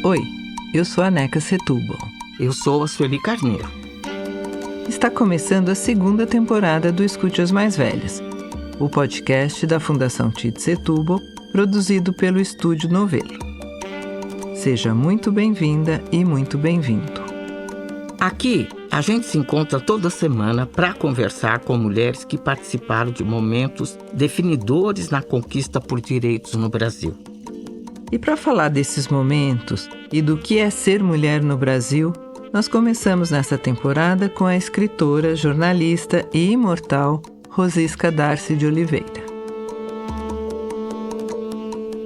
Oi, eu sou a Neca Setúbal. Eu sou a Sueli Carneiro. Está começando a segunda temporada do Escute as Mais Velhas, o podcast da Fundação Tite Setúbal, produzido pelo Estúdio Novelo. Seja muito bem-vinda e muito bem-vindo. Aqui, a gente se encontra toda semana para conversar com mulheres que participaram de momentos definidores na conquista por direitos no Brasil. E para falar desses momentos e do que é ser mulher no Brasil, nós começamos nessa temporada com a escritora, jornalista e imortal Rosisca Darcy de Oliveira.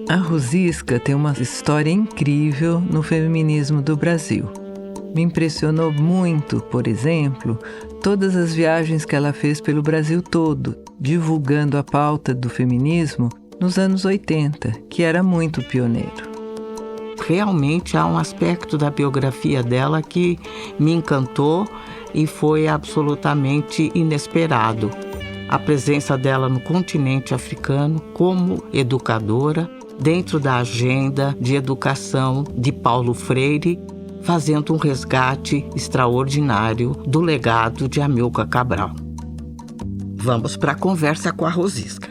A Rosisca tem uma história incrível no feminismo do Brasil. Me impressionou muito, por exemplo, todas as viagens que ela fez pelo Brasil todo, divulgando a pauta do feminismo nos anos 80, que era muito pioneiro. Realmente há um aspecto da biografia dela que me encantou e foi absolutamente inesperado. A presença dela no continente africano como educadora, dentro da agenda de educação de Paulo Freire, fazendo um resgate extraordinário do legado de Amilcar Cabral. Vamos para a conversa com a Rosisca.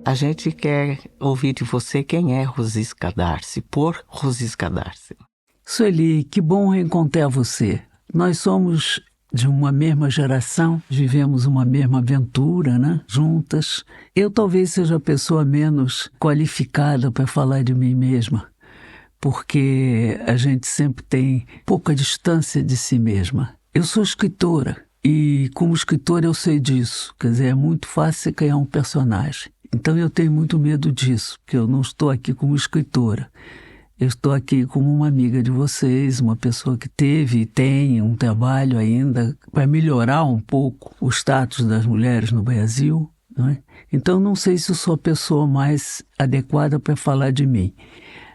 A gente quer ouvir de você quem é Rosisca Darcy, por Rosisca Darcy. Sueli, que bom reencontrar você. Nós somos de uma mesma geração, vivemos uma mesma aventura, né? Juntas. Eu talvez seja a pessoa menos qualificada para falar de mim mesma, porque a gente sempre tem pouca distância de si mesma. Eu sou escritora e como escritora eu sei disso, quer dizer, é muito fácil você criar um personagem. Então eu tenho muito medo disso, porque eu não estou aqui como escritora. Eu estou aqui como uma amiga de vocês, uma pessoa que teve e tem um trabalho ainda para melhorar um pouco o status das mulheres no Brasil, não é? Então não sei se eu sou a pessoa mais adequada para falar de mim.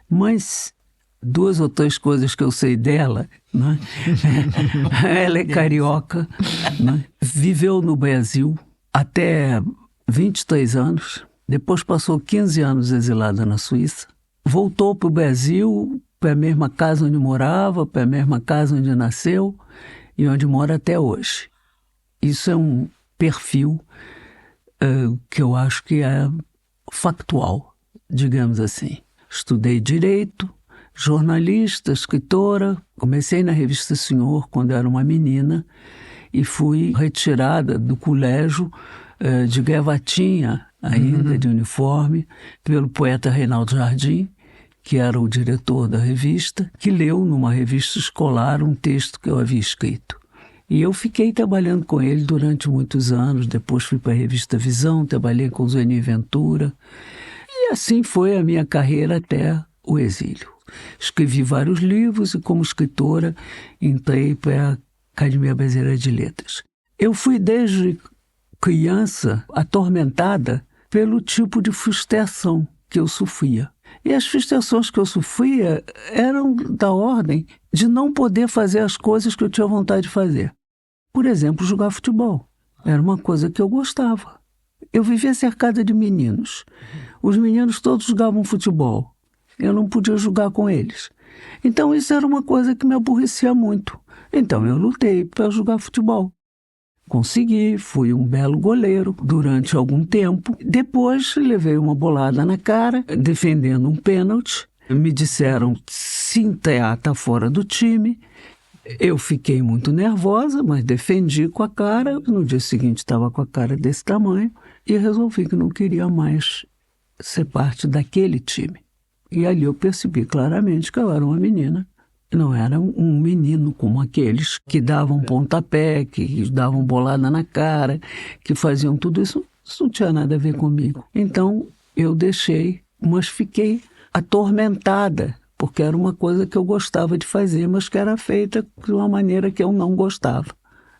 Mas 2 ou 3 coisas que eu sei dela, não é? Ela é carioca, não é? Viveu no Brasil até 23 anos, depois passou 15 anos exilada na Suíça, voltou para o Brasil, para a mesma casa onde morava, para a mesma casa onde nasceu e onde mora até hoje. Isso é um perfil que eu acho que é factual, digamos assim. Estudei Direito, jornalista, escritora, comecei na revista Senhor quando era uma menina e fui retirada do colégio de gravatinha ainda, de uniforme, pelo poeta Reinaldo Jardim, que era o diretor da revista, que leu numa revista escolar um texto que eu havia escrito. E eu fiquei trabalhando com ele durante muitos anos, depois fui para a revista Visão, trabalhei com Zeni Ventura, e assim foi a minha carreira até o exílio. Escrevi vários livros e como escritora entrei para a Academia Brasileira de Letras. Eu fui desde criança atormentada pelo tipo de frustração que eu sofria. E as frustrações que eu sofria eram da ordem de não poder fazer as coisas que eu tinha vontade de fazer. Por exemplo, jogar futebol. Era uma coisa que eu gostava. Eu vivia cercada de meninos. Os meninos todos jogavam futebol. Eu não podia jogar com eles. Então isso era uma coisa que me aborrecia muito. Então eu lutei para jogar futebol. Consegui, fui um belo goleiro durante algum tempo. Depois levei uma bolada na cara, defendendo um pênalti. Me disseram, Sintea está fora do time. Eu fiquei muito nervosa, mas defendi com a cara. No dia seguinte estava com a cara desse tamanho e resolvi que não queria mais ser parte daquele time. E ali eu percebi claramente que eu era uma menina. Não era um menino como aqueles que davam pontapé, que davam bolada na cara, que faziam tudo isso. Isso não tinha nada a ver comigo. Então eu deixei, mas fiquei atormentada, porque era uma coisa que eu gostava de fazer, mas que era feita de uma maneira que eu não gostava.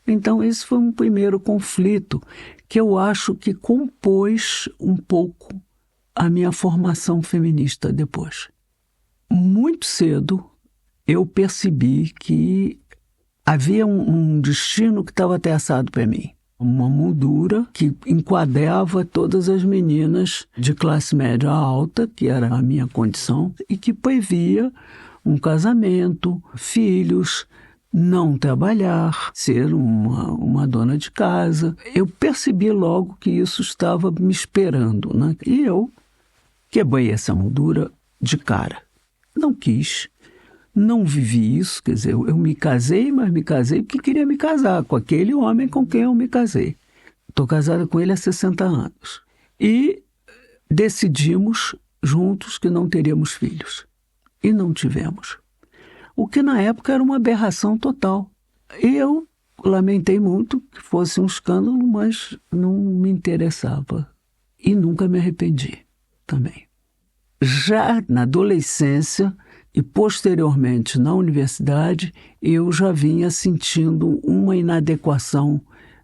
Então esse foi um primeiro conflito que eu acho que compôs um pouco a minha formação feminista depois. Muito cedo eu percebi que havia um destino que estava traçado para mim. uma moldura que enquadrava todas as meninas de classe média alta, que era a minha condição, e que previa um casamento, filhos, não trabalhar, ser uma dona de casa. Eu percebi logo que isso estava me esperando, né? E eu quebrei essa moldura de cara. Não quis, não vivi isso, quer dizer, eu me casei, mas me casei porque queria me casar com aquele homem com quem eu me casei. Estou casada com ele há 60 anos. E decidimos juntos que não teríamos filhos. E não tivemos. O que na época era uma aberração total. Eu lamentei muito que fosse um escândalo, mas não me interessava. E nunca me arrependi também. Já na adolescência e posteriormente na universidade, eu já vinha sentindo uma inadequação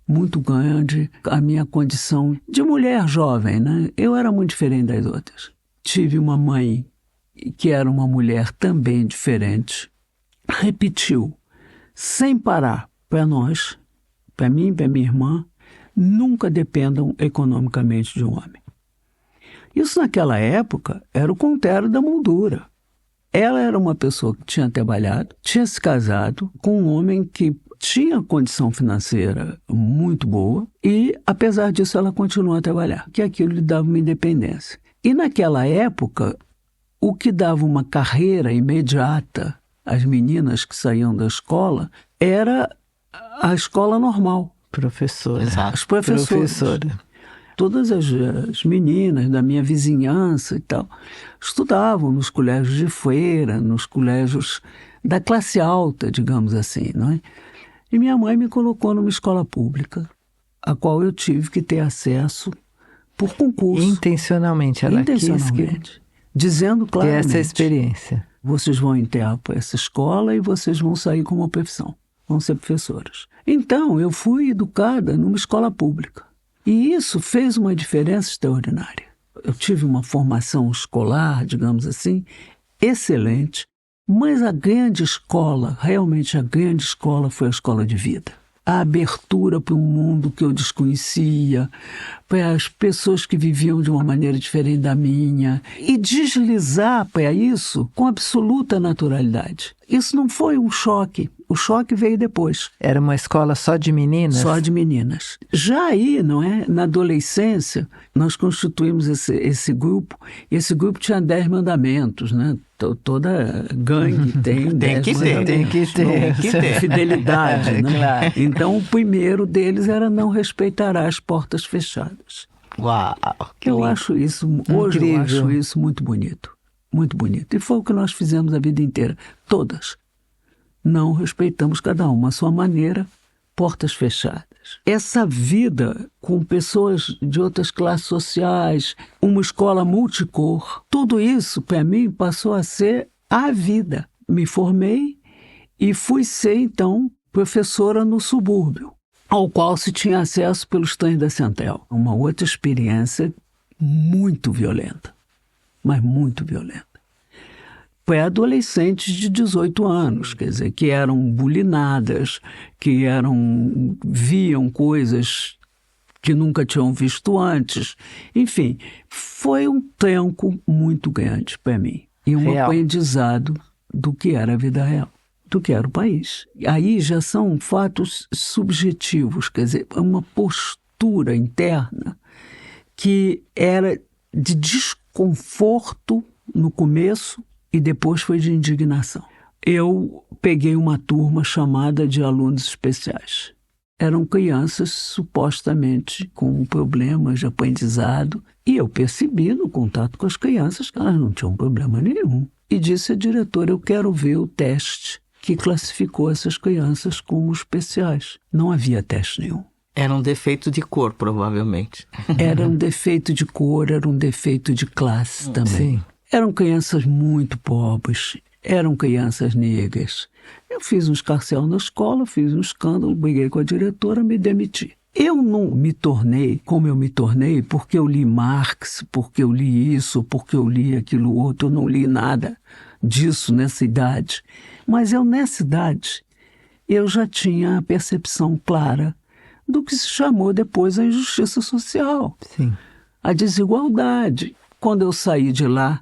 muito grande à minha condição de mulher jovem, né? Eu era muito diferente das outras. Tive uma mãe que era uma mulher também diferente, repetiu, sem parar, para nós, para mim e para minha irmã, nunca dependam economicamente de um homem. Isso naquela época era o contrário da moldura. Ela era uma pessoa que tinha trabalhado, tinha se casado com um homem que tinha condição financeira muito boa e, apesar disso, ela continuou a trabalhar, que aquilo lhe dava uma independência. E naquela época, o que dava uma carreira imediata às meninas que saíam da escola era a escola normal. Professora. Exato. As professoras. Todas as meninas da minha vizinhança e tal estudavam nos colégios de freira, nos colégios da classe alta, digamos assim, não é? E minha mãe me colocou numa escola pública, a qual eu tive que ter acesso por concurso. Intencionalmente, ela quis dizendo claramente, essa experiência. Vocês vão entrar para essa escola e vocês vão sair com uma profissão, vão ser professoras. Então, eu fui educada numa escola pública. E isso fez uma diferença extraordinária. Eu tive uma formação escolar, digamos assim, excelente, mas a grande escola, realmente a grande escola foi a escola de vida. A abertura para um mundo que eu desconhecia, para as pessoas que viviam de uma maneira diferente da minha, e deslizar para isso com absoluta naturalidade. Isso não foi um choque. O choque veio depois. Era uma escola só de meninas? Só de meninas. Já aí, não é? Na adolescência, nós constituímos esse grupo. E esse grupo tinha 10 mandamentos, né? Toda gangue tem 10 mandamentos. Tem que ter. Fidelidade, né? Claro. Então, o primeiro deles era não respeitar as portas fechadas. Uau! Eu acho isso, hoje Incrível. eu acho isso muito bonito. Muito bonito. E foi o que nós fizemos a vida inteira. Todas. Não respeitamos cada uma a sua maneira, portas fechadas. Essa vida com pessoas de outras classes sociais, uma escola multicor, tudo isso, para mim, passou a ser a vida. Me formei e fui ser, então, professora no subúrbio, ao qual se tinha acesso pelos trens da Central. Uma outra experiência muito violenta, mas muito violenta. Para adolescentes de 18 anos, quer dizer, que eram bulinadas, que viam coisas que nunca tinham visto antes. Enfim, foi um tranco muito grande para mim. E um aprendizado do que era a vida real, do que era o país. Aí já são fatos subjetivos, quer dizer, uma postura interna que era de desconforto no começo, e depois foi de indignação. Eu peguei uma turma chamada de alunos especiais. Eram crianças supostamente com problemas de aprendizado e eu percebi no contato com as crianças que elas não tinham problema nenhum. E disse à diretora, eu quero ver o teste que classificou essas crianças como especiais. Não havia teste nenhum. Era um defeito de cor, provavelmente. Era um defeito de cor, era um defeito de classe também. Sim. Eram crianças muito pobres, eram crianças negras. Eu fiz um escarcéu na escola, fiz um escândalo, briguei com a diretora, me demiti. Eu não me tornei como eu me tornei porque eu li Marx, porque eu li isso, porque eu li aquilo outro. Eu não li nada disso nessa idade. Mas nessa idade, eu já tinha a percepção clara do que se chamou depois a injustiça social, Sim. a desigualdade. Quando eu saí de lá,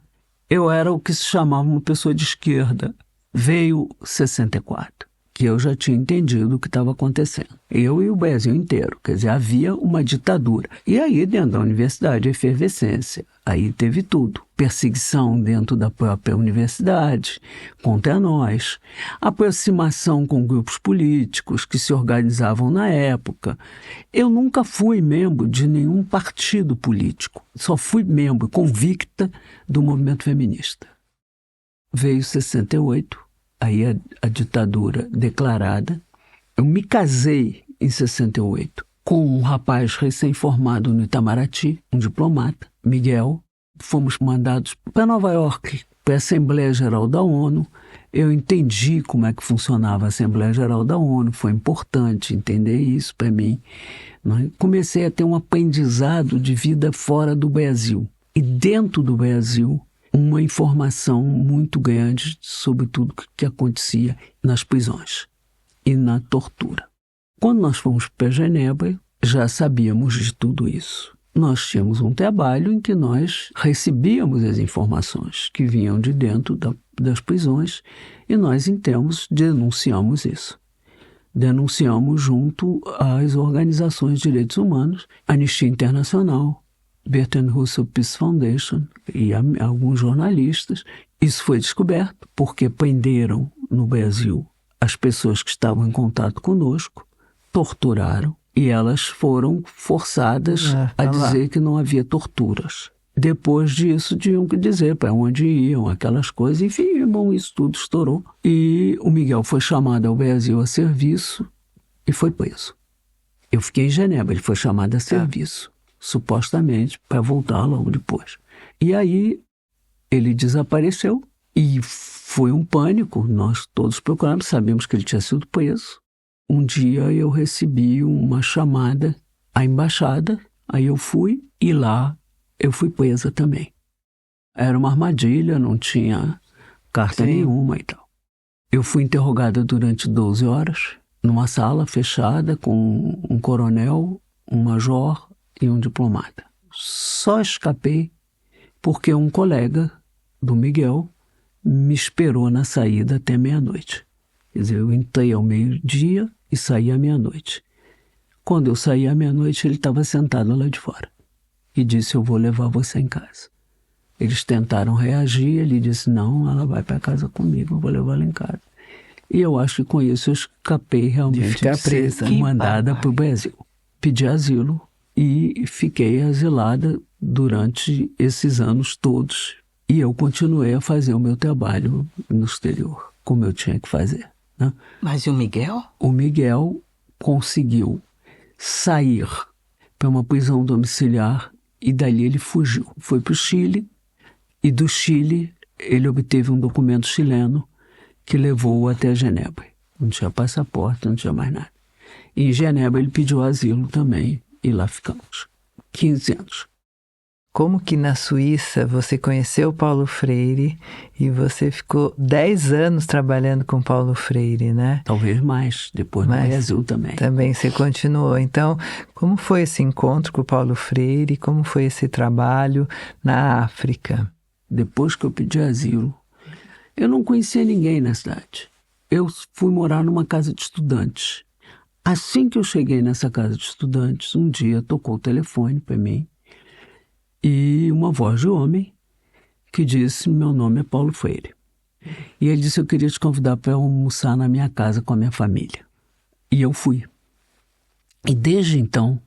eu era o que se chamava uma pessoa de esquerda. Veio 64, que eu já tinha entendido o que estava acontecendo. Eu e o Brasil inteiro, quer dizer, havia uma ditadura. E aí, dentro da universidade, a efervescência. Aí teve tudo. Perseguição dentro da própria universidade, contra nós. Aproximação com grupos políticos que se organizavam na época. Eu nunca fui membro de nenhum partido político. Só fui membro convicta do movimento feminista. Veio 68, aí a ditadura declarada. Eu me casei em 68 com um rapaz recém-formado no Itamaraty, um diplomata, Miguel. Fomos mandados para Nova York, para a Assembleia Geral da ONU. Eu entendi como é que funcionava a Assembleia Geral da ONU, foi importante entender isso para mim. Comecei a ter um aprendizado de vida fora do Brasil. E dentro do Brasil, uma informação muito grande sobre tudo que acontecia nas prisões e na tortura. Quando nós fomos para Genebra, já sabíamos de tudo isso. Nós tínhamos um trabalho em que nós recebíamos as informações que vinham de dentro das prisões e nós, em termos, denunciamos isso. Denunciamos junto às organizações de direitos humanos, Anistia Internacional, Bertrand Russell Peace Foundation e alguns jornalistas. Isso foi descoberto porque prenderam no Brasil as pessoas que estavam em contato conosco, torturaram e elas foram forçadas a dizer que não havia torturas. Depois disso, tinham que dizer para onde iam, aquelas coisas. Enfim, bom, isso tudo estourou. E o Miguel foi chamado ao Brasil a serviço e foi preso. Eu fiquei em Genebra, ele foi chamado a serviço, supostamente, para voltar logo depois. E aí, ele desapareceu e foi um pânico. Nós todos procuramos, sabíamos que ele tinha sido preso. Um dia eu recebi uma chamada à embaixada, aí eu fui e lá eu fui presa também. Era uma armadilha, não tinha carta nenhuma e tal. Eu fui interrogada durante 12 horas, numa sala fechada com um coronel, um major e um diplomata. Só escapei porque um colega do Miguel me esperou na saída até meia-noite. Quer dizer, eu entrei ao meio-dia e saí à meia-noite. Quando eu saí à meia-noite, ele estava sentado lá de fora e disse: eu vou levar você em casa. Eles tentaram reagir, ele disse: não, ela vai para casa comigo, eu vou levar ela em casa. E eu acho que com isso eu escapei realmente de ficar presa, mandada para o Brasil. Pedi asilo e fiquei asilada durante esses anos todos. E eu continuei a fazer o meu trabalho no exterior, como eu tinha que fazer. Né? Mas e o Miguel? O Miguel conseguiu sair para uma prisão domiciliar e dali ele fugiu. Foi para o Chile e do Chile ele obteve um documento chileno que levou-o até Genebra. Não tinha passaporte, não tinha mais nada. E em Genebra ele pediu asilo também e lá ficamos 15 anos. Como que na Suíça você conheceu Paulo Freire e você ficou 10 anos trabalhando com Paulo Freire, né? Talvez mais, depois no Brasil também. Também você continuou. Então, como foi esse encontro com o Paulo Freire? Como foi esse trabalho na África? Depois que eu pedi asilo, eu não conhecia ninguém na cidade. Eu fui morar numa casa de estudantes. Assim que eu cheguei nessa casa de estudantes, um dia tocou o telefone para mim e uma voz de homem que disse: meu nome é Paulo Freire. E ele disse: eu queria te convidar para almoçar na minha casa com a minha família. E eu fui. E desde então,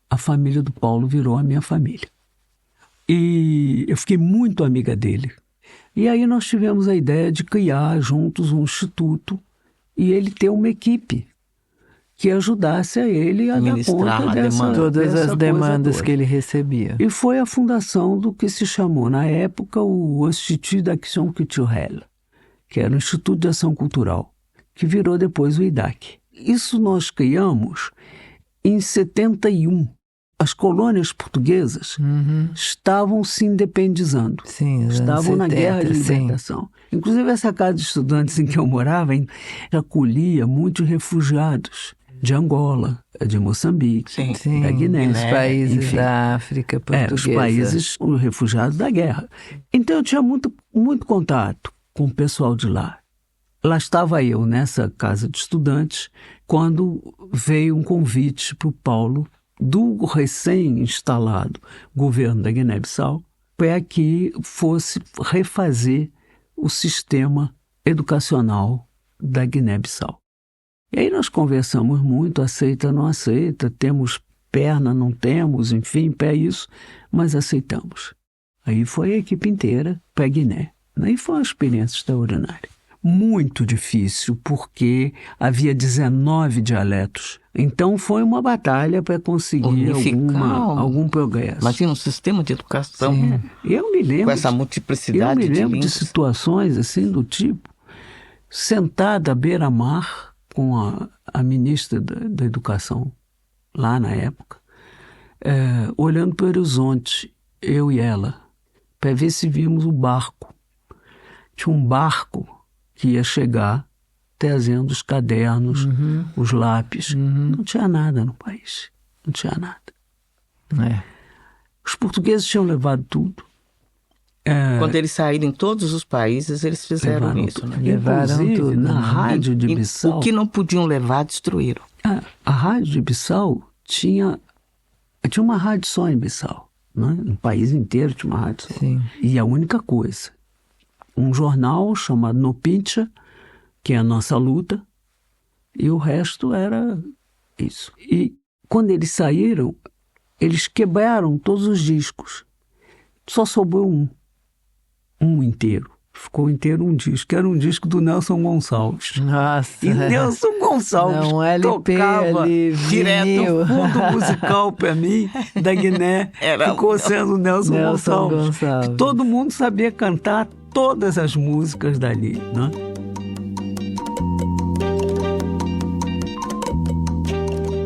a família do Paulo virou a minha família. E eu fiquei muito amiga dele. E aí nós tivemos a ideia de criar juntos um instituto e ele ter uma equipe que ajudasse a ele a dar conta todas as demandas que ele recebia. E foi a fundação do que se chamou, na época, o Institut d'Action Culturelle, que era o Instituto de Ação Cultural, que virou depois o IDAC. Isso nós criamos em 71. As colônias portuguesas estavam se independizando. Sim, estavam 70, na guerra de libertação. Sim. Inclusive, essa casa de estudantes em que eu morava acolhia muitos refugiados de Angola, de Moçambique, Sim, da Guiné, os países enfim. da África portuguesa. Os países, os refugiados da guerra. Então eu tinha muito contato com o pessoal de lá. Lá estava eu, nessa casa de estudantes, quando veio um convite para o Paulo, do recém-instalado governo da Guiné-Bissau, para que fosse refazer o sistema educacional da Guiné-Bissau. E aí nós conversamos muito, aceita, não aceita, temos perna, não temos, enfim, pé isso, mas aceitamos. Aí foi a equipe inteira para a Guiné. Aí foi uma experiência extraordinária. Muito difícil, porque havia 19 dialetos. Então foi uma batalha para conseguir algum progresso. Imagina um sistema de educação Eu me lembro, com essa multiplicidade de línguas. Eu me lembro de situações assim do tipo, sentada à beira-mar com a ministra da Educação, lá na época, olhando para o horizonte, eu e ela, para ver se vimos o barco. Tinha um barco que ia chegar trazendo os cadernos, os lápis. Não tinha nada no país. Não tinha nada. Os portugueses tinham levado tudo. Quando eles saíram em todos os países, eles fizeram isso. Né? Levaram tudo. Na rádio de Bissau... O que não podiam levar, destruíram. A rádio de Bissau tinha uma rádio só em Bissau. Né? No país inteiro tinha uma rádio só. Sim. E a única coisa, um jornal chamado Nopincha, que é a nossa luta, e o resto era isso. E quando eles saíram, eles quebraram todos os discos. Só sobrou um inteiro. Ficou inteiro um disco, que era um disco do Nelson Gonçalves. Nossa! E Nelson Gonçalves tocava ali, direto o fundo musical para mim, da Guiné. Ficou sendo Nelson Gonçalves. Que todo mundo sabia cantar todas as músicas dali, né?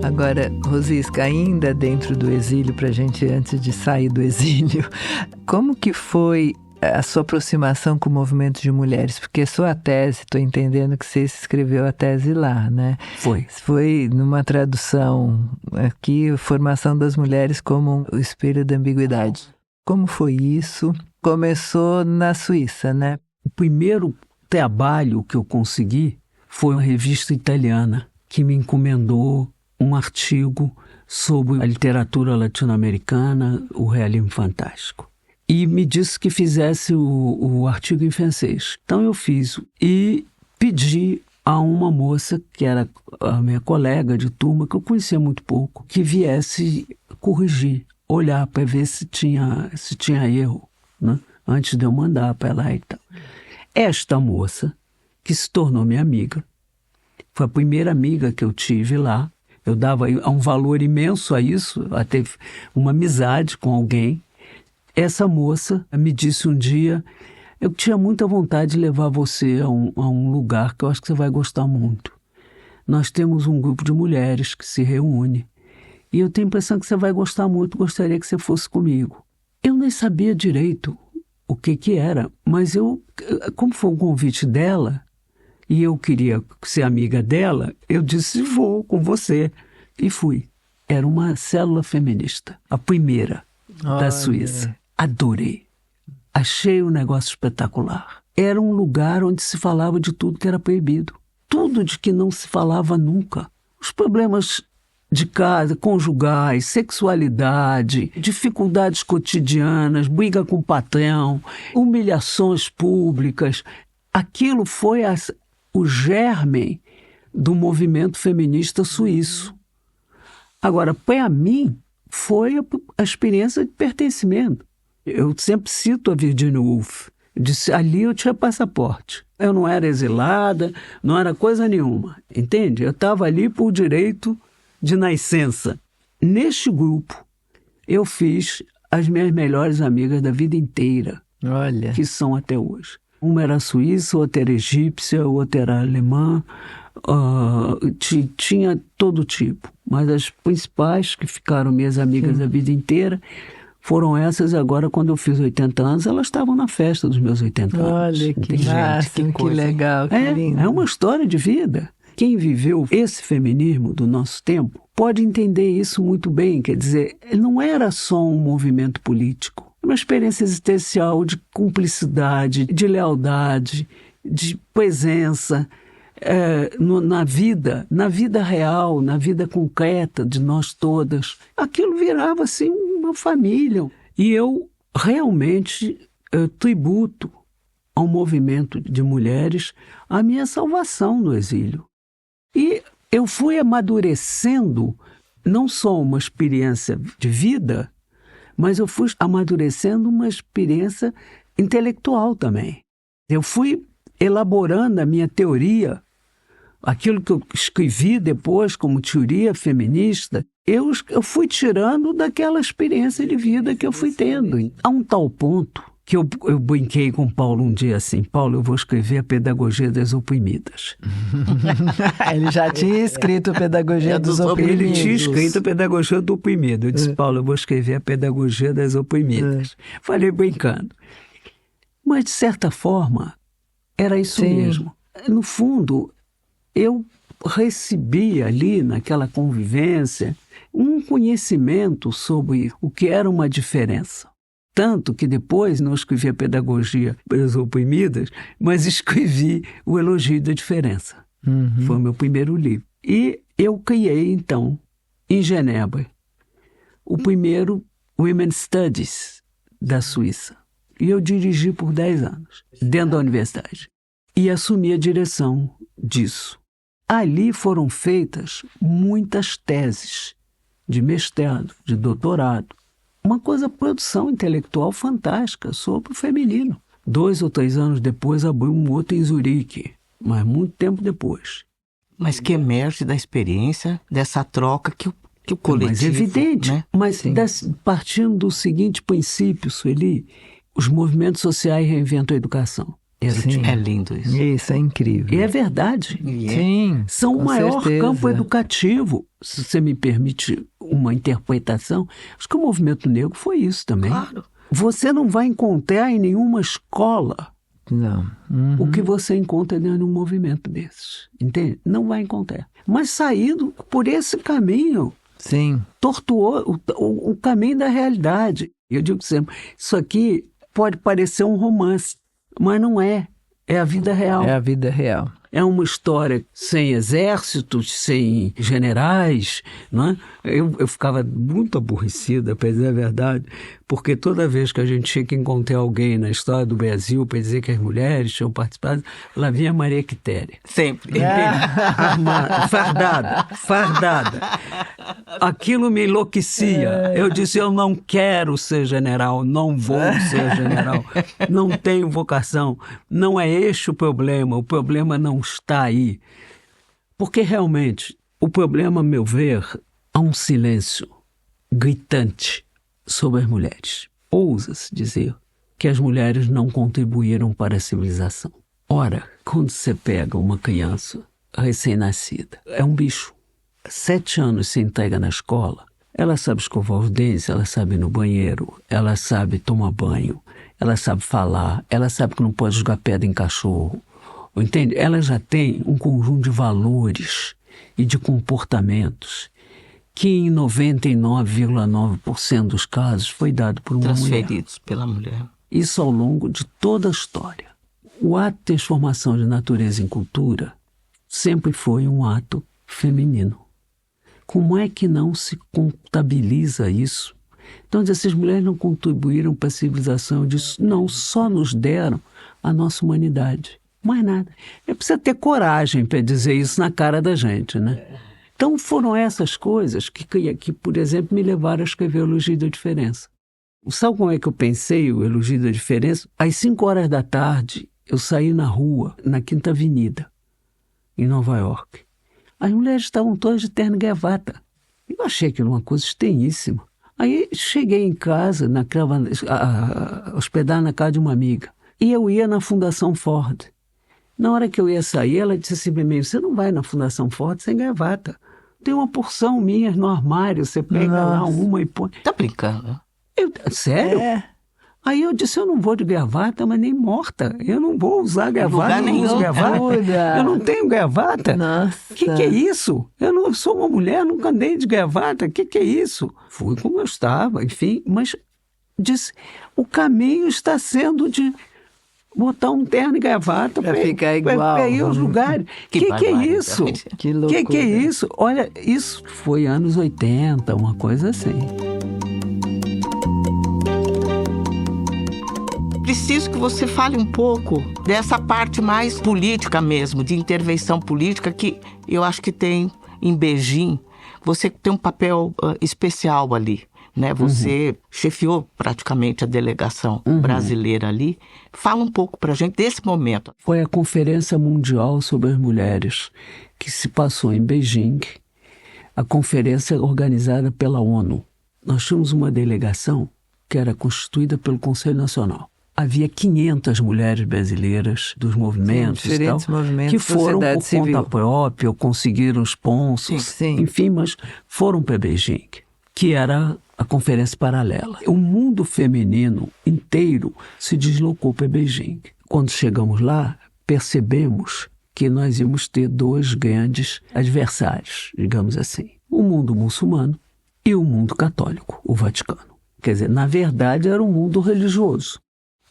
Agora, Rosisca, ainda dentro do exílio, para a gente, antes de sair do exílio, como que foi a sua aproximação com o movimento de mulheres? Porque sua tese, estou entendendo que você escreveu a tese lá, né? Foi numa tradução aqui, Formação das Mulheres como o Espelho da Ambiguidade. Como foi isso? Começou na Suíça, né? O primeiro trabalho que eu consegui foi uma revista italiana que me encomendou um artigo sobre a literatura latino-americana, o realismo fantástico. E me disse que fizesse o artigo em francês. Então eu fiz e pedi a uma moça, que era a minha colega de turma, que eu conhecia muito pouco, que viesse corrigir, olhar para ver se tinha erro, né? Antes de eu mandar para lá e tal. Esta moça, que se tornou minha amiga, foi a primeira amiga que eu tive lá. Eu dava um valor imenso a isso, a ter uma amizade com alguém. Essa moça me disse um dia, eu tinha muita vontade de levar você a um lugar que eu acho que você vai gostar muito. Nós temos um grupo de mulheres que se reúne e eu tenho a impressão que você vai gostar muito, gostaria que você fosse comigo. Eu nem sabia direito o que era, mas como foi um convite dela e eu queria ser amiga dela, eu disse, vou com você. E fui. Era uma célula feminista, a primeira da Suíça. Adorei. Achei um negócio espetacular. Era um lugar onde se falava de tudo que era proibido. Tudo de que não se falava nunca. Os problemas de casa, conjugais, sexualidade, dificuldades cotidianas, briga com o patrão, humilhações públicas. Aquilo foi o germe do movimento feminista suíço. Agora, para mim, foi a experiência de pertencimento. Eu sempre cito a Virginia Woolf. Disse, ali eu tinha passaporte. Eu não era exilada, não era coisa nenhuma, entende? Eu estava ali por direito de nascença. Neste grupo, eu fiz as minhas melhores amigas da vida inteira, que são até hoje. Uma era suíça, outra era egípcia, outra era alemã, tinha todo tipo. Mas as principais, que ficaram minhas amigas da vida inteira, foram essas. Agora, quando eu fiz 80 anos, elas estavam na festa dos meus 80 anos. Olha, que máximo, que legal, que lindo. É uma história de vida. Quem viveu esse feminismo do nosso tempo pode entender isso muito bem. Quer dizer, não era só um movimento político, uma experiência existencial de cumplicidade, de lealdade, de presença na vida real, na vida concreta de nós todas. Aquilo virava assim uma família. E eu realmente tributo ao movimento de mulheres a minha salvação no exílio. E eu fui amadurecendo não só uma experiência de vida, mas eu fui amadurecendo uma experiência intelectual também. Eu fui elaborando a minha teoria, aquilo que eu escrevi depois como teoria feminista, eu fui tirando daquela experiência de vida que eu fui tendo. A um tal ponto que eu brinquei com o Paulo um dia assim: Paulo, eu vou escrever a Pedagogia das Oprimidas. Ele já tinha escrito a Pedagogia dos Oprimidos. Ele tinha escrito a Pedagogia do Oprimido. Eu disse: Paulo, eu vou escrever a Pedagogia das Oprimidas. Falei brincando. Mas, de certa forma, era isso mesmo. No fundo, eu recebi ali, naquela convivência, um conhecimento sobre o que era uma diferença. Tanto que depois não escrevi a Pedagogia das Oprimidas, mas escrevi o Elogio da Diferença. Foi o meu primeiro livro. E eu criei, então, em Genebra, o primeiro Women's Studies da Suíça. E eu dirigi por 10 anos, dentro da universidade. E assumi a direção disso. Ali foram feitas muitas teses de mestrado, de doutorado. Uma produção intelectual fantástica sobre o feminino. 2 ou 3 anos depois abriu um outro em Zurique, mas muito tempo depois. Mas que emerge da experiência dessa troca que o coletivo... Mas evidente, né? Mas partindo do seguinte princípio, Sueli, os movimentos sociais reinventam a educação. É lindo isso. Isso é incrível. E é verdade. Sim, são o maior campo educativo, se você me permite uma interpretação. Acho que o movimento negro foi isso também. Claro. Você não vai encontrar em nenhuma escola o que você encontra dentro de um movimento desses. Entende? Não vai encontrar. Mas saído por esse caminho, tortuou o caminho da realidade. Eu digo sempre, isso aqui pode parecer um romance, mas não é. É a vida real. É a vida real. É uma história sem exércitos, sem generais, não é? Eu ficava muito aborrecida, para dizer a verdade, porque toda vez que a gente tinha que encontrar alguém na história do Brasil para dizer que as mulheres tinham participado, lá vinha Maria Quitéria. Sempre. Armada, fardada. Aquilo me enlouquecia. Eu disse, eu não quero ser general, não vou ser general, não tenho vocação. Não é este o problema não está aí. Porque realmente, o problema, a meu ver, há um silêncio gritante sobre as mulheres. Ousa-se dizer que as mulheres não contribuíram para a civilização. Ora, quando você pega uma criança recém-nascida, é um bicho. 7 anos se entrega na escola, ela sabe escovar os dentes, ela sabe ir no banheiro, ela sabe tomar banho, ela sabe falar, ela sabe que não pode jogar pedra em cachorro. Entende? Ela já tem um conjunto de valores e de comportamentos que em 99,9% dos casos foi dado por uma mulher. Transferidos pela mulher. Isso ao longo de toda a história. O ato de transformação de natureza em cultura sempre foi um ato feminino. Como é que não se contabiliza isso? Então, essas mulheres não contribuíram para a civilização disso, não, só nos deram a nossa humanidade. Mais nada. É preciso ter coragem para dizer isso na cara da gente, né? Então foram essas coisas que, por exemplo, me levaram a escrever o Elogio da Diferença. Sabe como é que eu pensei o Elogio da Diferença? Às 5 horas da tarde, eu saí na rua, na Quinta Avenida, em Nova York. As mulheres estavam todas de terno e gravata. Eu achei aquilo uma coisa estranhíssima. Aí cheguei em casa, hospedar na casa de uma amiga. E eu ia na Fundação Ford. Na hora que eu ia sair, ela disse assim para mim, você não vai na Fundação Ford sem gravata. Tem uma porção minha no armário, você pega lá uma e põe. Tá brincando? Sério? Aí eu disse, eu não vou de gravata, mas nem morta. Eu não vou usar gravata, eu não uso gravata. Eu não tenho gravata. Nossa. Que é isso? Eu não sou uma mulher, nunca andei de gravata. Que é isso? Fui como eu estava, enfim. Mas disse, o caminho está sendo de botar um terno e gravata para ficar igual. Para ir aos lugares. Que é isso? Que loucura. Que é isso? Olha, isso foi anos 80, uma coisa assim. Preciso que você fale um pouco dessa parte mais política mesmo, de intervenção política, que eu acho que tem em Beijing. Você tem um papel especial ali, né? Você chefiou praticamente a delegação brasileira ali. Fala um pouco pra gente desse momento. Foi a Conferência Mundial sobre as Mulheres, que se passou em Beijing, a conferência organizada pela ONU. Nós tínhamos uma delegação que era constituída pelo Conselho Nacional. Havia 500 mulheres brasileiras dos movimentos, diferentes movimentos, que foram por civil. Conta própria, ou conseguiram sponsors, Sim. enfim, mas foram para Beijing, que era a conferência paralela. O mundo feminino inteiro se deslocou para Beijing. Quando chegamos lá, percebemos que nós íamos ter dois grandes adversários, digamos assim. O mundo muçulmano e o mundo católico, o Vaticano. Quer dizer, na verdade, era um mundo religioso.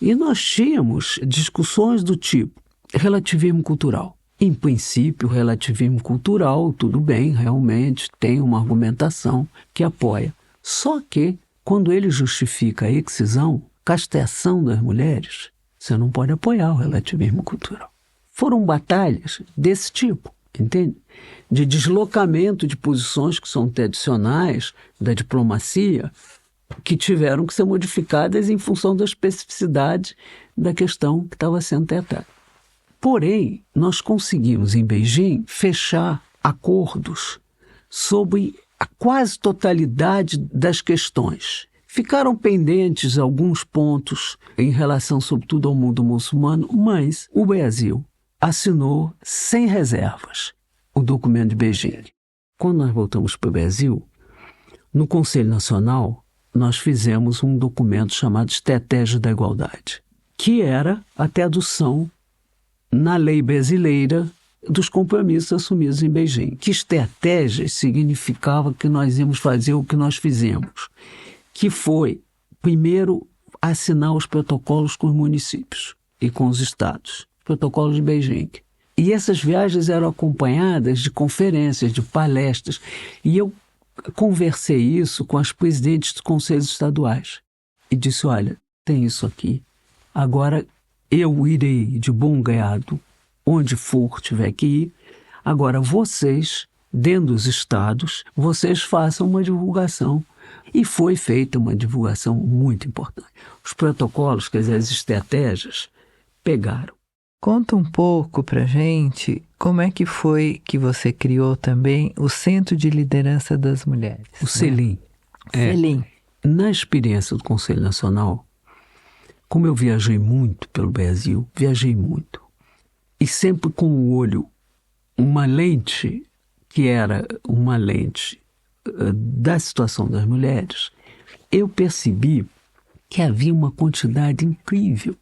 E nós tínhamos discussões do tipo relativismo cultural. Em princípio, o relativismo cultural, tudo bem, realmente tem uma argumentação que apoia. Só que, quando ele justifica a excisão, castração das mulheres, você não pode apoiar o relativismo cultural. Foram batalhas desse tipo, entende? De deslocamento de posições que são tradicionais da diplomacia, que tiveram que ser modificadas em função da especificidade da questão que estava sendo tratada. Porém, nós conseguimos, em Beijing, fechar acordos sobre a quase totalidade das questões. Ficaram pendentes alguns pontos em relação, sobretudo, ao mundo muçulmano, mas o Brasil assinou sem reservas o documento de Beijing. Quando nós voltamos para o Brasil, no Conselho Nacional, nós fizemos um documento chamado Estratégia da Igualdade, que era a tradução na lei brasileira dos compromissos assumidos em Beijing. Que estratégia significava que nós íamos fazer o que nós fizemos, que foi, primeiro, assinar os protocolos com os municípios e com os estados, protocolos de Beijing. E essas viagens eram acompanhadas de conferências, de palestras, e eu conversei isso com as presidentes dos conselhos estaduais e disse, olha, tem isso aqui, agora eu irei de bom grado, onde for tiver que ir, agora vocês, dentro dos estados, vocês façam uma divulgação. E foi feita uma divulgação muito importante. Os protocolos, quer dizer, as estratégias, pegaram. Conta um pouco pra gente como é que foi que você criou também o Centro de Liderança das Mulheres. O CELIM. CELIM. Na experiência do Conselho Nacional, como eu viajei muito pelo Brasil, viajei muito, e sempre com o olho, uma lente que era uma lente da situação das mulheres, eu percebi que havia uma quantidade incrível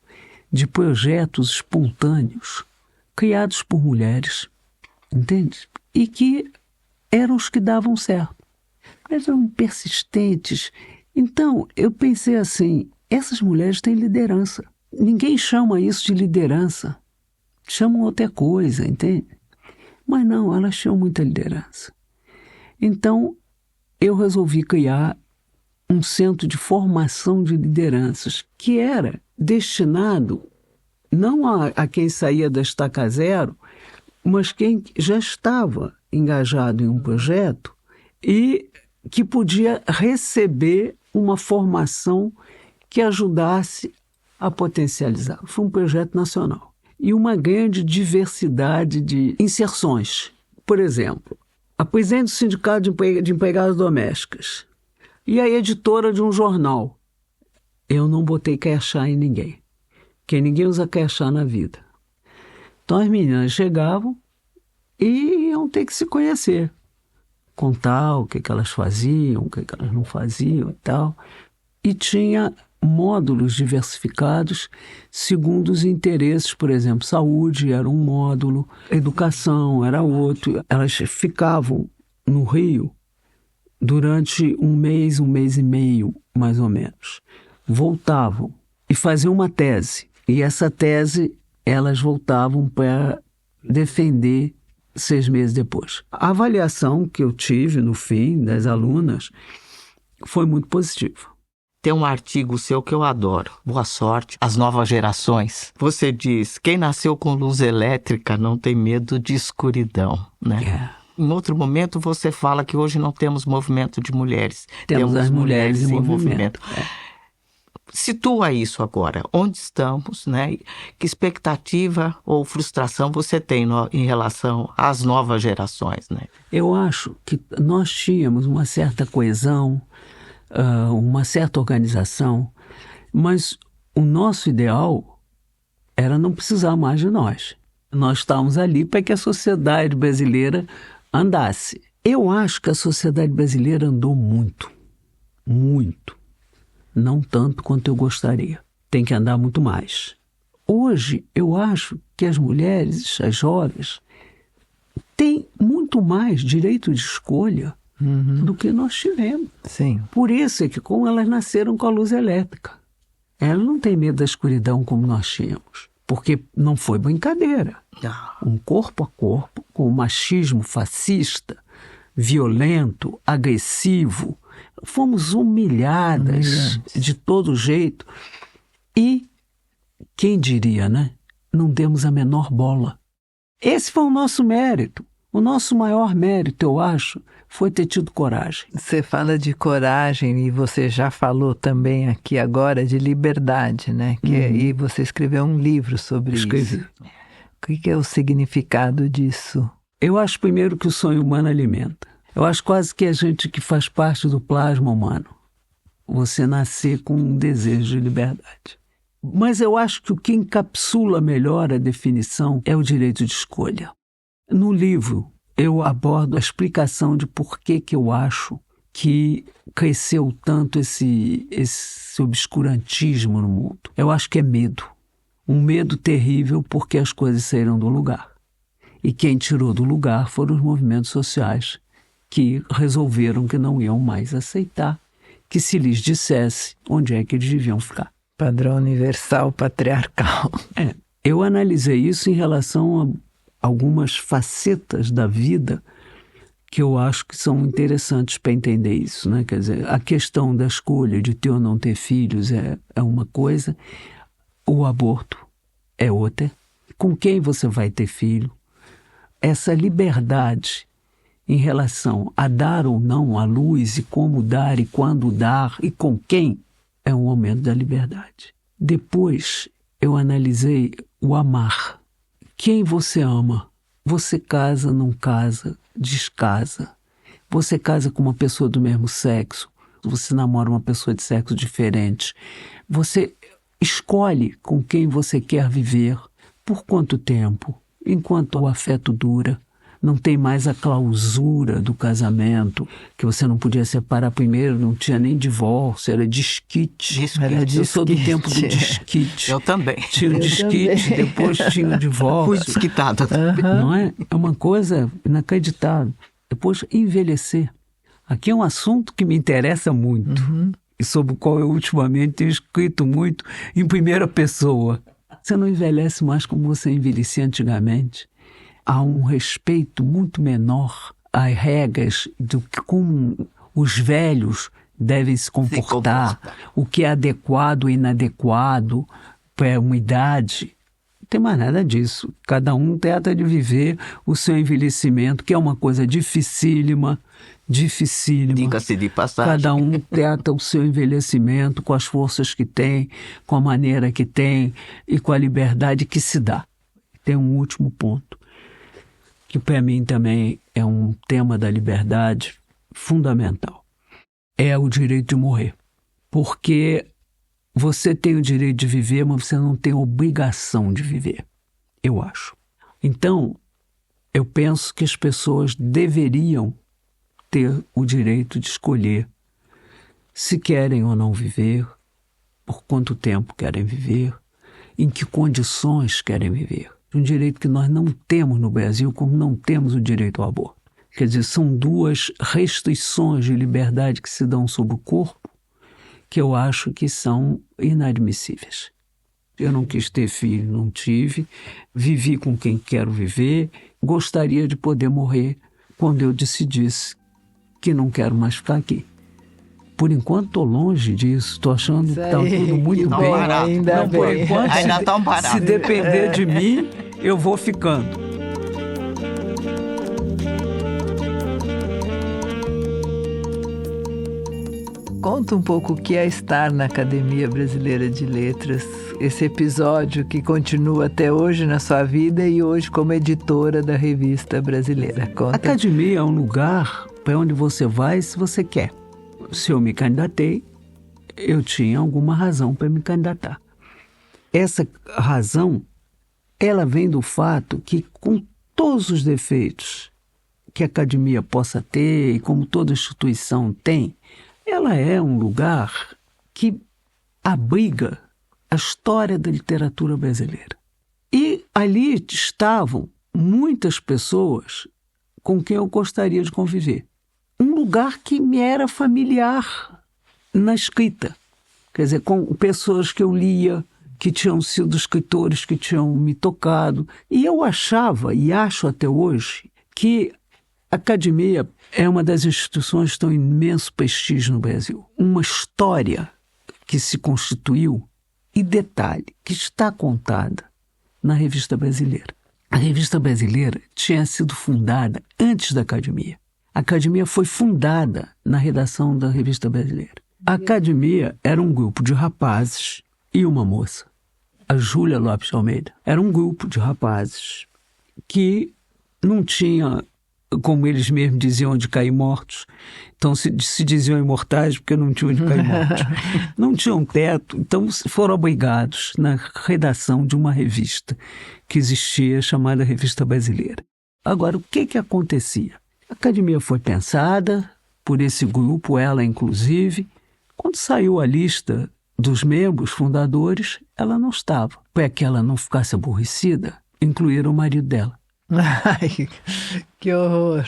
de projetos espontâneos criados por mulheres, entende? E que eram os que davam certo. Eles eram persistentes. Então, eu pensei assim, essas mulheres têm liderança. Ninguém chama isso de liderança. Chamam outra coisa, entende? Mas não, elas tinham muita liderança. Então, eu resolvi criar um centro de formação de lideranças que era destinado não a quem saía da estaca zero, mas quem já estava engajado em um projeto e que podia receber uma formação que ajudasse a potencializar. Foi um projeto nacional. E uma grande diversidade de inserções. Por exemplo, a presidente do Sindicato de Empregadas Domésticas e a editora de um jornal. Eu não botei crachá em ninguém, porque ninguém usa crachá na vida. Então as meninas chegavam e iam ter que se conhecer, contar o que elas faziam, o que elas não faziam e tal. E tinha módulos diversificados segundo os interesses. Por exemplo, saúde era um módulo, educação era outro. Elas ficavam no Rio durante um mês e meio, mais ou menos. Voltavam e faziam uma tese. E essa tese elas voltavam para defender 6 meses depois. A avaliação que eu tive no fim das alunas foi muito positiva. Tem um artigo seu que eu adoro. Boa sorte às novas gerações. Você diz, quem nasceu com luz elétrica não tem medo de escuridão, né? Em outro momento você fala que hoje não temos movimento de mulheres. Temos as mulheres em movimento. Situa isso agora. Onde estamos, né? Que expectativa ou frustração você tem em relação às novas gerações, né? Eu acho que nós tínhamos uma certa coesão, uma certa organização, mas o nosso ideal era não precisar mais de nós. Nós estávamos ali para que a sociedade brasileira andasse. Eu acho que a sociedade brasileira andou muito, muito. Não tanto quanto eu gostaria. Tem que andar muito mais. Hoje, eu acho que as mulheres, as jovens, têm muito mais direito de escolha do que nós tivemos. Sim. Por isso é que, como elas nasceram com a luz elétrica, elas não têm medo da escuridão como nós tínhamos. Porque não foi brincadeira. Um corpo a corpo, com o machismo fascista, violento, agressivo, fomos humilhadas de todo jeito. E, quem diria, né? Não demos a menor bola. Esse foi o nosso mérito. O nosso maior mérito, eu acho, foi ter tido coragem. Você fala de coragem e você já falou também aqui agora de liberdade, né? E você escreveu um livro sobre isso. O que é o significado disso? Eu acho primeiro que o sonho humano alimenta. Eu acho quase que a gente que faz parte do plasma humano. Você nascer com um desejo de liberdade. Mas eu acho que o que encapsula melhor a definição é o direito de escolha. No livro, eu abordo a explicação de por que eu acho que cresceu tanto esse obscurantismo no mundo. Eu acho que é medo. Um medo terrível porque as coisas saíram do lugar. E quem tirou do lugar foram os movimentos sociais que resolveram que não iam mais aceitar que se lhes dissesse onde é que eles deviam ficar. Padrão universal patriarcal. Eu analisei isso em relação a algumas facetas da vida que eu acho que são interessantes para entender isso, né? Quer dizer, a questão da escolha de ter ou não ter filhos é uma coisa, o aborto é outra. Com quem você vai ter filho? Essa liberdade em relação a dar ou não a luz e como dar e quando dar e com quem é um aumento da liberdade. Depois eu analisei o amar. Quem você ama? Você casa, não casa, descasa. Você casa com uma pessoa do mesmo sexo, você namora uma pessoa de sexo diferente. Você escolhe com quem você quer viver, por quanto tempo, enquanto o afeto dura. Não tem mais a clausura do casamento, que você não podia separar primeiro, não tinha nem divórcio, era desquite. Eu sou do tempo do desquite. Eu também. Tinha o desquite, depois tinha o divórcio. Fui desquitado. Não é? É uma coisa inacreditável. Depois, envelhecer. Aqui é um assunto que me interessa muito e sobre o qual eu ultimamente tenho escrito muito em primeira pessoa. Você não envelhece mais como você envelhecia antigamente. Há um respeito muito menor às regras do que como os velhos devem se comportar, o que é adequado e inadequado para uma idade. Não tem mais nada disso. Cada um trata de viver o seu envelhecimento, que é uma coisa dificílima. Diga-se de passagem. Cada um trata o seu envelhecimento com as forças que tem, com a maneira que tem e com a liberdade que se dá. Tem um último ponto, que para mim também é um tema da liberdade fundamental. É o direito de morrer. Porque você tem o direito de viver, mas você não tem a obrigação de viver, eu acho. Então, eu penso que as pessoas deveriam ter o direito de escolher se querem ou não viver, por quanto tempo querem viver, em que condições querem viver. Um direito que nós não temos no Brasil, como não temos o direito ao aborto. Quer dizer, são duas restrições de liberdade que se dão sobre o corpo que eu acho que são inadmissíveis. Eu não quis ter filho, não tive, vivi com quem quero viver, gostaria de poder morrer quando eu decidisse que não quero mais ficar aqui. Por enquanto estou longe disso, estou achando que está tudo muito bem. Ainda não, por enquanto, ainda tão barato. Se depender de mim, eu vou ficando. Conta um pouco o que é estar na Academia Brasileira de Letras, esse episódio que continua até hoje na sua vida e hoje como editora da Revista Brasileira. Conta. A Academia é um lugar para onde você vai se você quer. Se eu me candidatei, eu tinha alguma razão para me candidatar. Essa razão, ela vem do fato que, com todos os defeitos que a academia possa ter e como toda instituição tem, ela é um lugar que abriga a história da literatura brasileira. E ali estavam muitas pessoas com quem eu gostaria de conviver. Um lugar que me era familiar na escrita. Quer dizer, com pessoas que eu lia, que tinham sido escritores, que tinham me tocado. E eu achava, e acho até hoje, que a academia é uma das instituições que tem um imenso prestígio no Brasil. Uma história que se constituiu, e detalhe, que está contada na Revista Brasileira. A Revista Brasileira tinha sido fundada antes da academia. A academia foi fundada na redação da Revista Brasileira. A academia era um grupo de rapazes e uma moça, a Júlia Lopes de Almeida. Era um grupo de rapazes que não tinha, como eles mesmos diziam, onde cair mortos. Então se diziam imortais porque não tinham onde cair mortos. Não tinham teto, então foram obrigados na redação de uma revista que existia, chamada Revista Brasileira. Agora, o que acontecia? A academia foi pensada por esse grupo, ela inclusive. Quando saiu a lista dos membros fundadores, ela não estava. Para que ela não ficasse aborrecida, incluíram o marido dela. Ai, que horror!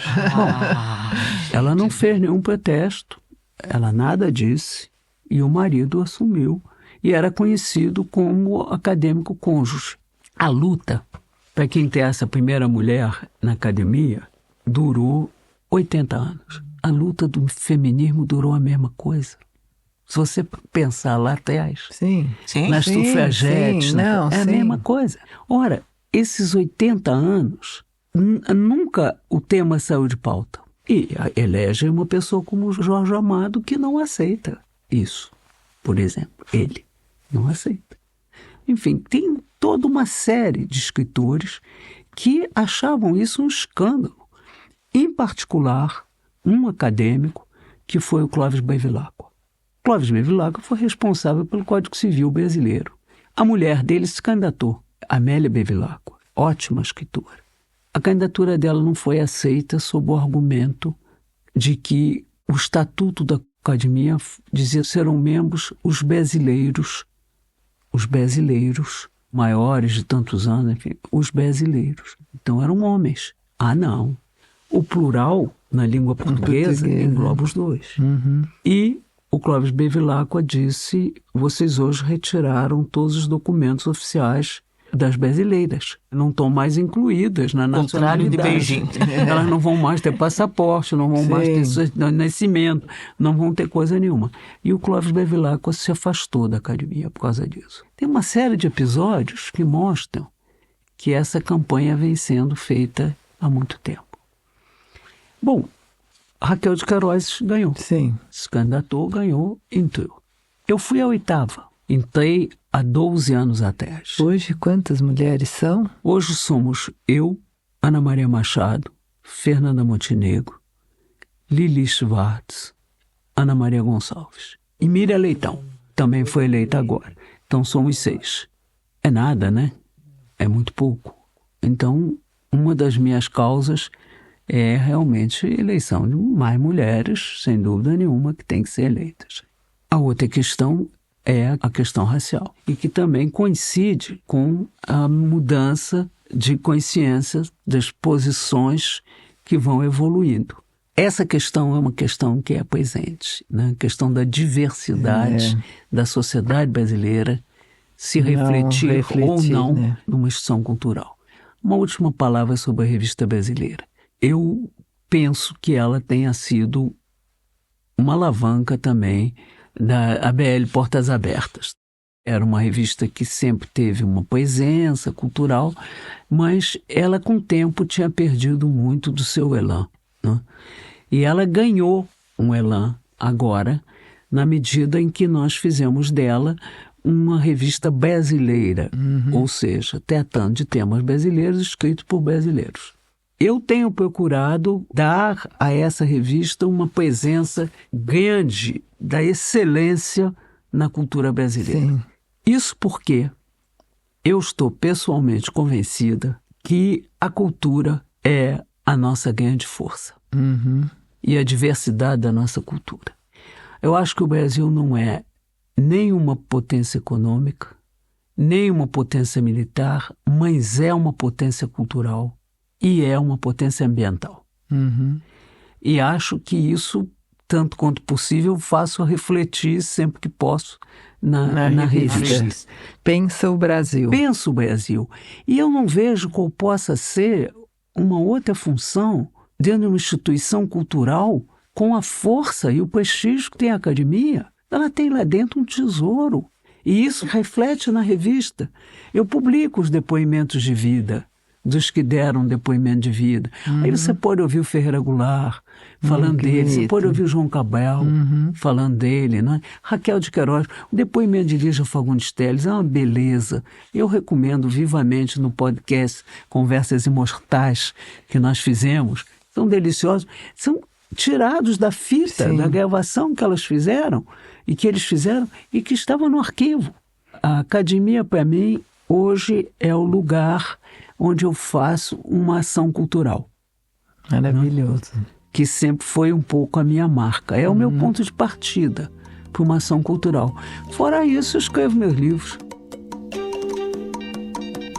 Ela não fez nenhum protesto, ela nada disse, e o marido assumiu, e era conhecido como acadêmico cônjuge. A luta para quem ter essa primeira mulher na academia durou 80 anos. A luta do feminismo durou a mesma coisa. Se você pensar lá atrás, Sim. nas sufragetes, não, é a mesma coisa. Ora, esses 80 anos, nunca o tema saiu de pauta. E elege uma pessoa como Jorge Amado que não aceita isso, por exemplo. Ele não aceita. Enfim, tem toda uma série de escritores que achavam isso um escândalo. Em particular, um acadêmico que foi o Clóvis Bevilacqua. Clóvis Bevilacqua foi responsável pelo Código Civil brasileiro. A mulher dele se candidatou, Amélia Bevilacqua, ótima escritora. A candidatura dela não foi aceita sob o argumento de que o estatuto da academia dizia que serão membros os brasileiros, maiores de tantos anos, enfim, os brasileiros. Então eram homens. Ah, não. O plural, na língua portuguesa, engloba os dois. Uhum. E o Clóvis Bevilacqua disse: vocês hoje retiraram todos os documentos oficiais das brasileiras. Não estão mais incluídas na nacionalidade. Contrário de Beijing. Elas não vão mais ter passaporte, não vão mais ter nascimento, não vão ter coisa nenhuma. E o Clóvis Bevilacqua se afastou da academia por causa disso. Tem uma série de episódios que mostram que essa campanha vem sendo feita há muito tempo. Bom, Raquel de Queiroz ganhou. Sim. Se candidatou, ganhou, entrou. Eu fui a 8ª. Entrei há 12 anos atrás. Hoje, quantas mulheres são? Hoje somos eu, Ana Maria Machado, Fernanda Montenegro, Lili Schwartz, Ana Maria Gonçalves. E Miriam Leitão, também foi eleita agora. Então somos 6. É nada, né? É muito pouco. Então, uma das minhas causas é realmente a eleição de mais mulheres, sem dúvida nenhuma, que tem que ser eleitas. A outra questão é a questão racial e que também coincide com a mudança de consciência das posições que vão evoluindo. Essa questão é uma questão que é presente, né? A questão da diversidade da sociedade brasileira se refletir ou não, né, numa instituição cultural. Uma última palavra sobre a Revista Brasileira. Eu penso que ela tenha sido uma alavanca também da ABL Portas Abertas. Era uma revista que sempre teve uma presença cultural, mas ela com o tempo tinha perdido muito do seu elan, né? E ela ganhou um elan agora, na medida em que nós fizemos dela uma revista brasileira, ou seja, tratando de temas brasileiros escritos por brasileiros. Eu tenho procurado dar a essa revista uma presença grande da excelência na cultura brasileira. Sim. Isso porque eu estou pessoalmente convencida que a cultura é a nossa grande força. E a diversidade da nossa cultura. Eu acho que o Brasil não é nem uma potência econômica, nem uma potência militar, mas é uma potência cultural e é uma potência ambiental. E acho que isso, tanto quanto possível, faço refletir sempre que posso na revista. Pensa o Brasil. Pensa o Brasil. E eu não vejo qual possa ser uma outra função dentro de uma instituição cultural com a força e o prestígio que tem a academia. Ela tem lá dentro um tesouro. E isso reflete na revista. Eu publico os depoimentos de vida dos que deram depoimento de vida. Aí você pode ouvir o Ferreira Goulart falando dele, você pode ouvir o João Cabral falando dele, né? Raquel de Queiroz, o depoimento de Lígia Fagundes Telles é uma beleza. Eu recomendo vivamente no podcast Conversas Imortais que nós fizemos. São deliciosos. São tirados da fita, da gravação que elas fizeram e que eles fizeram e que estava no arquivo. A academia, para mim, hoje é o lugar onde eu faço uma ação cultural. Maravilhoso. Que sempre foi um pouco a minha marca. É o meu ponto de partida para uma ação cultural. Fora isso, eu escrevo meus livros.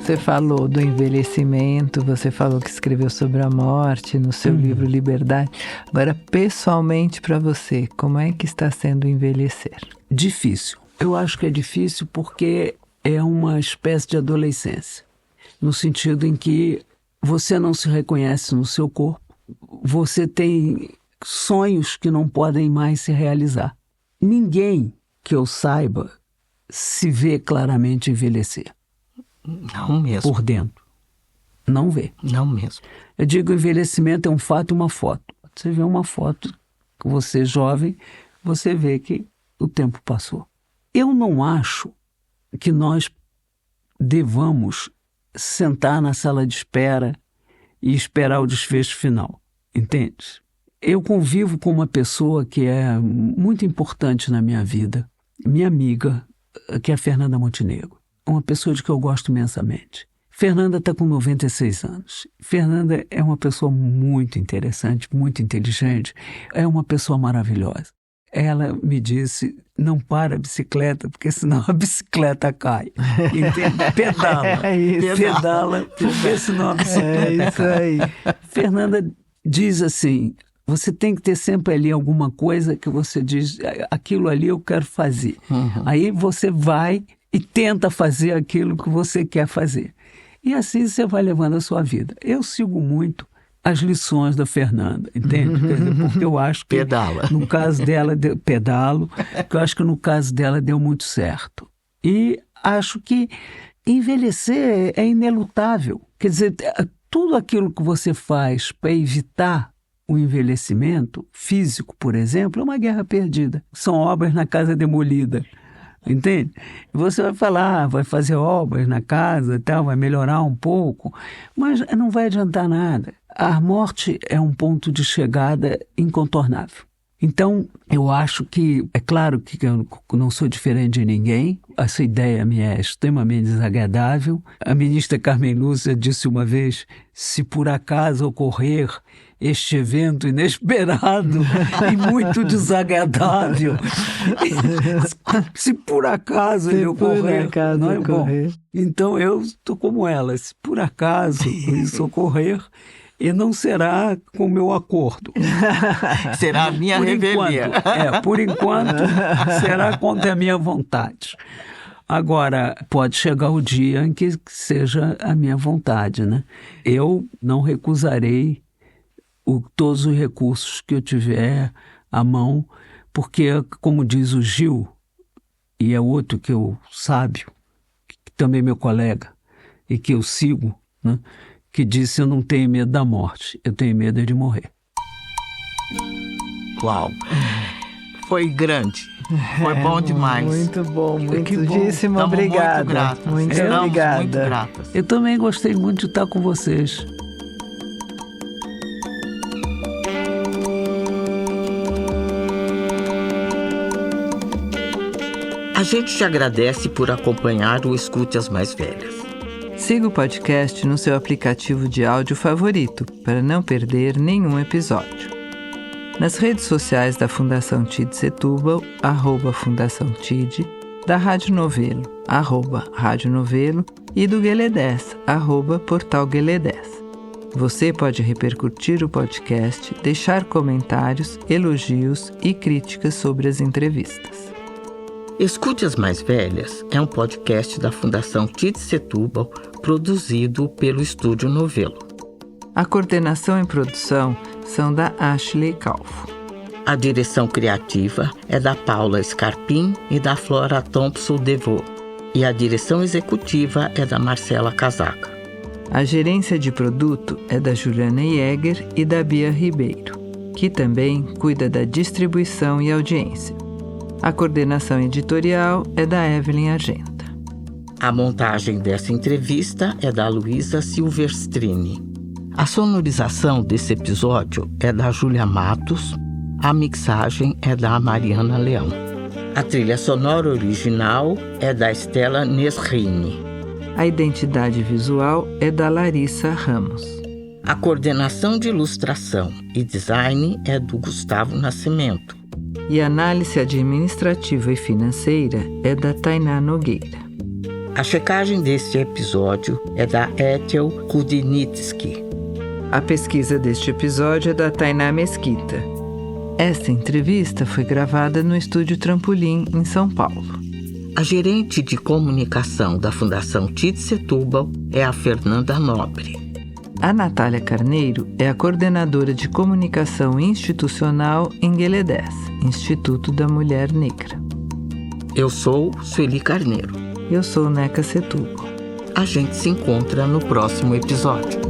Você falou do envelhecimento, você falou que escreveu sobre a morte no seu livro Liberdade. Agora, pessoalmente para você, como é que está sendo envelhecer? Difícil. Eu acho que é difícil porque é uma espécie de adolescência. No sentido em que você não se reconhece no seu corpo, você tem sonhos que não podem mais se realizar. Ninguém que eu saiba se vê claramente envelhecer. Não mesmo. Por dentro. Não vê. Não mesmo. Eu digo, envelhecimento é um fato e uma foto. Você vê uma foto, você jovem, você vê que o tempo passou. Eu não acho que nós devamos sentar na sala de espera e esperar o desfecho final, entende? Eu convivo com uma pessoa que é muito importante na minha vida, minha amiga, que é a Fernanda Montenegro. Uma pessoa de que eu gosto imensamente. Fernanda está com 96 anos. Fernanda é uma pessoa muito interessante, muito inteligente, é uma pessoa maravilhosa. Ela me disse, não para a bicicleta, porque senão a bicicleta cai. Entende? Pedala. Pedala, porque senão a bicicleta cai. Fernanda diz assim, você tem que ter sempre ali alguma coisa que você diz, aquilo ali eu quero fazer. Aí você vai e tenta fazer aquilo que você quer fazer. E assim você vai levando a sua vida. Eu sigo muito as lições da Fernanda, entende? Quer dizer, porque eu acho que no caso dela, porque eu acho que no caso dela deu muito certo. E acho que envelhecer é inelutável. Quer dizer, tudo aquilo que você faz para evitar o envelhecimento físico, por exemplo, é uma guerra perdida. São obras na casa demolida. Entende? Você vai falar, vai fazer obras na casa e tal, vai melhorar um pouco, mas não vai adiantar nada. A morte é um ponto de chegada incontornável. Então, eu acho que, é claro que eu não sou diferente de ninguém, essa ideia me é extremamente desagradável. A ministra Carmen Lúcia disse uma vez, se por acaso ocorrer este evento inesperado e muito desagradável, se por acaso ele ocorrer, não é bom. Então eu estou como ela, se por acaso isso ocorrer, e não será com o meu acordo. Será a minha rebelião. Por enquanto, será contra a minha vontade. Agora, pode chegar o dia em que seja a minha vontade, né? Eu não recusarei todos os recursos que eu tiver à mão, porque, como diz o Gil, e é outro que eu sábio, que também é meu colega, e que eu sigo, né? Que disse, eu não tenho medo da morte, eu tenho medo de morrer. Uau! Foi grande, foi bom demais. Muito bom, muitíssimo Estamos obrigada. Muito gratas. Muito obrigada. Muito gratas. Eu também gostei muito de estar com vocês. A gente te agradece por acompanhar o Escute as Mais Velhas. Siga o podcast no seu aplicativo de áudio favorito para não perder nenhum episódio. Nas redes sociais da Fundação TID Setúbal, @Fundação TID, da Rádio Novelo, @Rádio Novelo e do Guelé10, @Portal Guelé10. Você pode repercutir o podcast, deixar comentários, elogios e críticas sobre as entrevistas. Escute as Mais Velhas é um podcast da Fundação TID Setúbal, produzido pelo Estúdio Novelo. A coordenação e produção são da Ashley Calfo. A direção criativa é da Paula Scarpim e da Flora Thompson-Devaux. E a direção executiva é da Marcela Casaca. A gerência de produto é da Juliana Jäger e da Bia Ribeiro, que também cuida da distribuição e audiência. A coordenação editorial é da Evelyn Argenta. A montagem dessa entrevista é da Luísa Silvestrini. A sonorização desse episódio é da Júlia Matos. A mixagem é da Mariana Leão. A trilha sonora original é da Estela Nesrini. A identidade visual é da Larissa Ramos. A coordenação de ilustração e design é do Gustavo Nascimento. E a análise administrativa e financeira é da Tainá Nogueira. A checagem deste episódio é da Ethel Kudinitsky. A pesquisa deste episódio é da Tainá Mesquita. Esta entrevista foi gravada no Estúdio Trampolim, em São Paulo. A gerente de comunicação da Fundação TID Setúbal é a Fernanda Nobre. A Natália Carneiro é a coordenadora de comunicação institucional em Guelé10, Instituto da Mulher Negra. Eu sou Sueli Carneiro. Eu sou Neca Setúbal. A gente se encontra no próximo episódio.